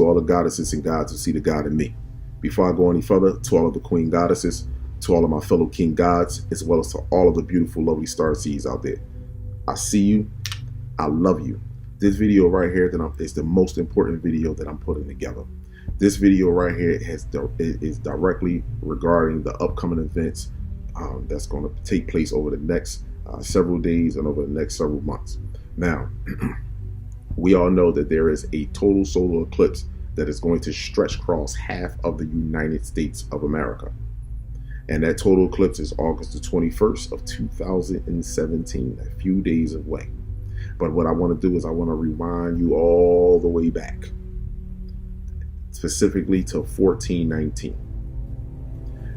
all the goddesses and gods who see the God in me. Before I go any further, to all of the queen goddesses, to all of my fellow king gods, as well as to all of the beautiful, lovely star seeds out there, I see you. I love you. This video right here is the most important video that I'm putting together. This video right here is directly regarding the upcoming events that's going to take place over the next several days and over the next several months. Now, we all know that there is a total solar eclipse that is going to stretch across half of the United States of America. And that total eclipse is August the 21st of 2017, a few days away. But what I want to do is I want to rewind you all the way back, specifically to 1419.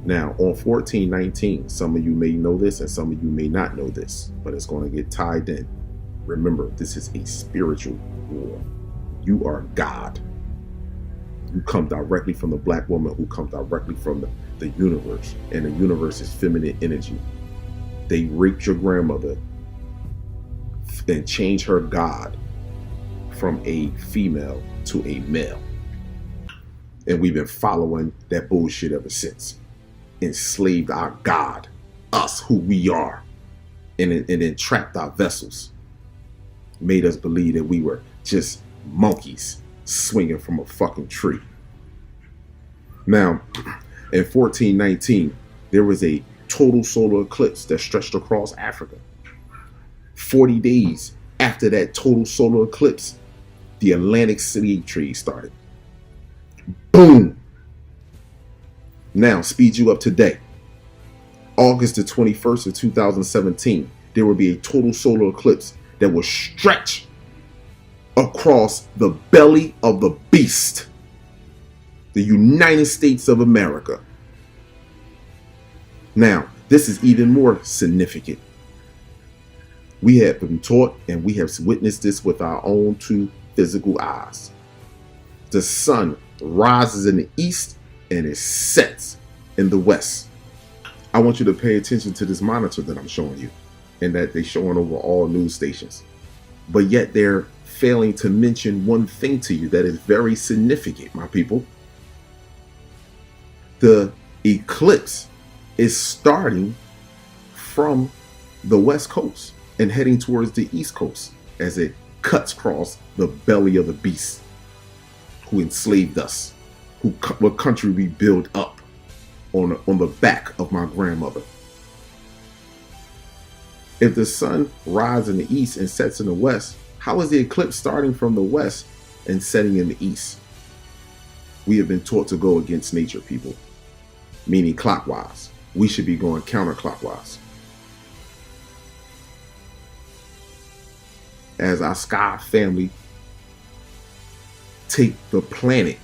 Now, on 1419, some of you may know this and some of you may not know this, but it's going to get tied in. Remember, this is a spiritual war. You are God. You come directly from the black woman who comes directly from the universe, and the universe is feminine energy. They raped your grandmother and changed her God from a female to a male. And we've been following that bullshit ever since. Enslaved our God, us, who we are, and entrapped our vessels. Made us believe that we were just monkeys swinging from a fucking tree. Now, in 1419, there was a total solar eclipse that stretched across Africa. 40 days after that total solar eclipse, the Atlantic slave trade started. Boom! Now, speed you up today. August the 21st of 2017, there will be a total solar eclipse that will stretch across the belly of the beast, the United States of America. Now, this is even more significant. We have been taught and we have witnessed this with our own two physical eyes. The sun rises in the east and it sets in the west. I want you to pay attention to this monitor that I'm showing you, and that they're showing over all news stations. But yet they're failing to mention one thing to you that is very significant, my people. The eclipse is starting from the west coast and heading towards the east coast as it cuts across the belly of the beast who enslaved us, what country we built up on the back of my grandmother. If the sun rises in the east and sets in the west, how is the eclipse starting from the west and setting in the east? We have been taught to go against nature, people, meaning clockwise. We should be going counterclockwise. As our sky family take the planet,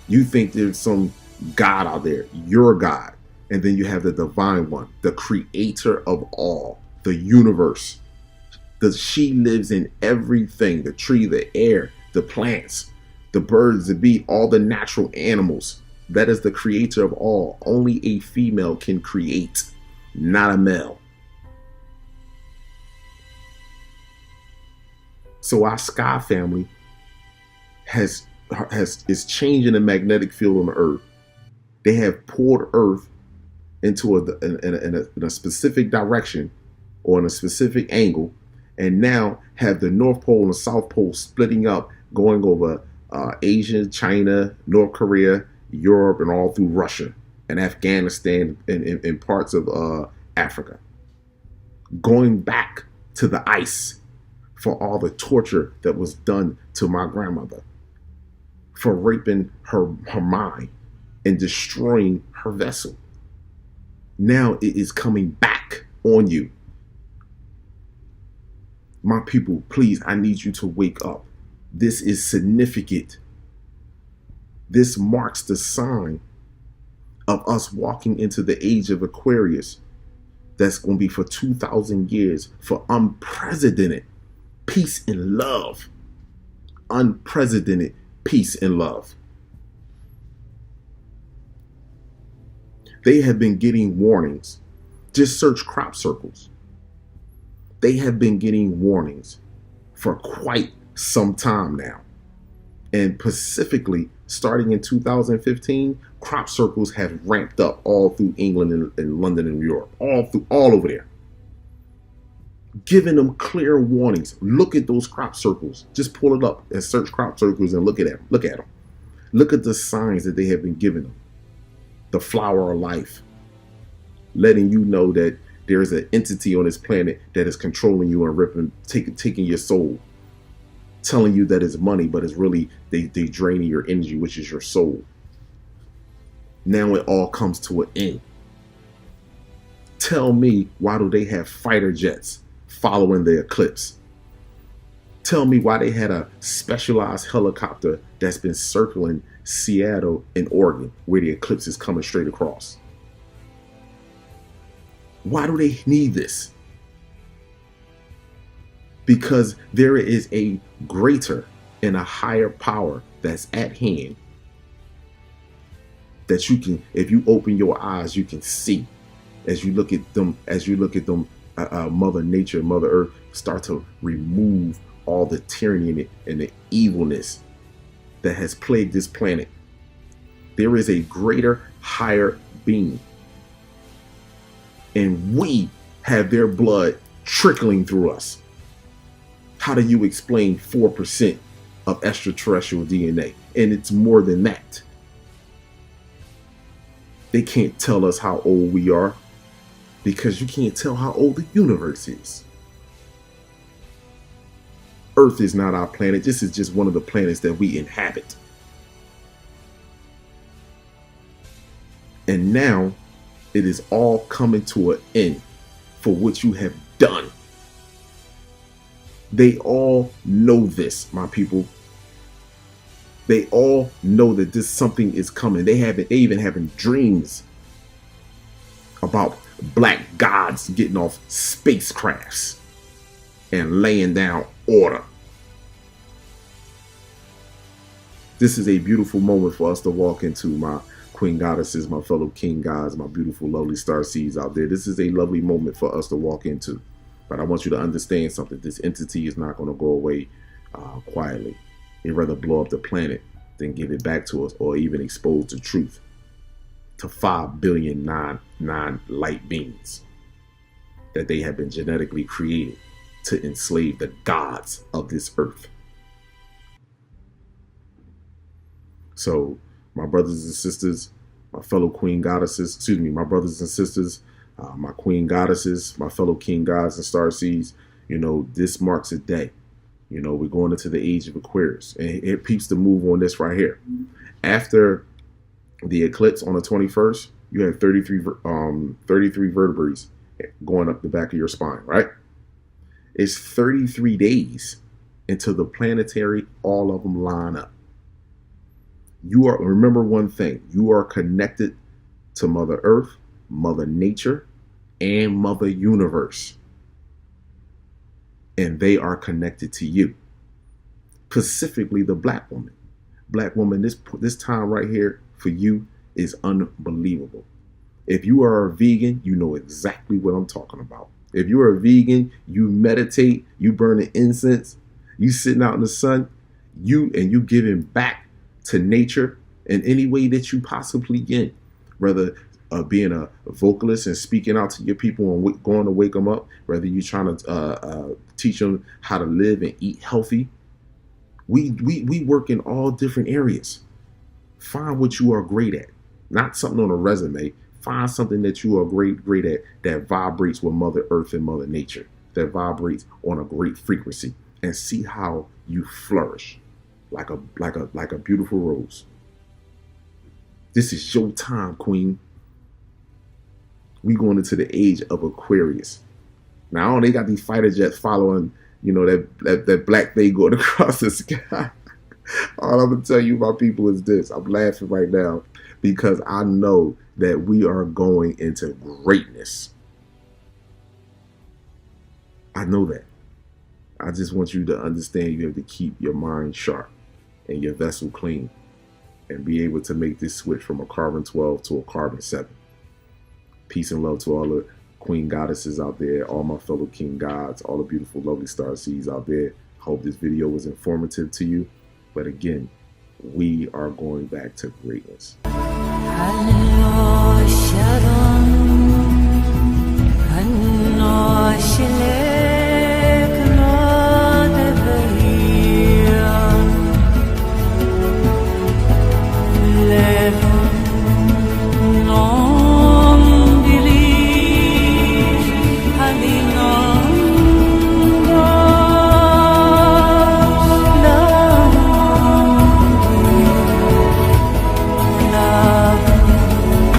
you think there's some God out there, your God, and then you have the divine one, the creator of all, the universe. She lives in everything, the tree, the air, the plants, the birds, the bee, all the natural animals. That is the creator of all. Only a female can create, not a male. So our sky family is changing the magnetic field on the earth. They have pulled Earth into a specific direction or in a specific angle, and now have the North Pole and the South Pole splitting up, going over Asia, China, North Korea, Europe, and all through Russia and Afghanistan and parts of Africa. Going back to the ice for all the torture that was done to my grandmother, for raping her mind and destroying her vessel. Now it is coming back on you. My people, please, I need you to wake up. This is significant. This marks the sign of us walking into the age of Aquarius. That's going to be for 2,000 years, for unprecedented peace and love. Unprecedented peace and love. They have been getting warnings. Just search crop circles. They have been getting warnings for quite some time now. And specifically, starting in 2015, crop circles have ramped up all through England and London and New York, all over there, giving them clear warnings. Look at those crop circles. Just pull it up and search crop circles and look at them. Look at them. Look at the signs that they have been giving them. The flower of life, letting you know that there's an entity on this planet that is controlling you and taking your soul, telling you that it's money, but it's really they draining your energy, which is your soul. Now it all comes to an end. Tell me, why do they have fighter jets following the eclipse? Tell me why they had a specialized helicopter that's been circling Seattle and Oregon, where the eclipse is coming straight across. Why do they need this? Because there is a greater and a higher power that's at hand that you can, if you open your eyes, you can see as you look at them, Mother Nature, Mother Earth start to remove all the tyranny and the evilness that has plagued this planet. There is a greater, higher being. And we have their blood trickling through us. How do you explain 4% of extraterrestrial DNA? And it's more than that. They can't tell us how old we are because you can't tell how old the universe is. Earth is not our planet. This is just one of the planets that we inhabit. And now it is all coming to an end for what you have done. They all know this, my people. They all know that this something is coming. They even having dreams about black gods getting off spacecrafts and laying down order. This is a beautiful moment for us to walk into, my queen goddesses, my fellow king gods, my beautiful, lovely star seeds out there. This is a lovely moment for us to walk into. But I want you to understand something. This entity is not going to go away quietly. They'd rather blow up the planet than give it back to us or even expose the truth to 5 billion non-light beings that they have been genetically created to enslave the gods of this earth. So, my brothers and sisters, my fellow queen goddesses, my brothers and sisters, my queen goddesses, my fellow king gods and star seeds, this marks a day. We're going into the age of Aquarius, and it peeps the move on this right here. After the eclipse on the 21st, you have 33 vertebrae going up the back of your spine, right? It's 33 days until the planetary, all of them line up. Remember one thing, you are connected to Mother Earth, Mother Nature, and Mother Universe. And they are connected to you. Specifically the black woman. Black woman, this time right here for you is unbelievable. If you are a vegan, you know exactly what I'm talking about. If you're a vegan, you meditate, you burning incense, you sitting out in the sun, you giving back to nature in any way that you possibly can, whether being a vocalist and speaking out to your people and going to wake them up, whether you're trying to teach them how to live and eat healthy. We work in all different areas. Find what you are great at, not something on a resume. Find something that you are great at that vibrates with Mother Earth and Mother Nature, that vibrates on a great frequency, and see how you flourish like a beautiful rose. This is your time, queen. We going into the age of Aquarius. Now they got these fighter jets following, that black thing going across the sky. All I'm gonna tell you, my people, is this. I'm laughing right now because I know that we are going into greatness. I know that. I just want you to understand you have to keep your mind sharp and your vessel clean and be able to make this switch from a carbon 12 to a carbon 7. Peace and love to all the queen goddesses out there, all my fellow king gods, all the beautiful, lovely star seeds out there. Hope this video was informative to you. But again, we are going back to greatness. Hallelujah.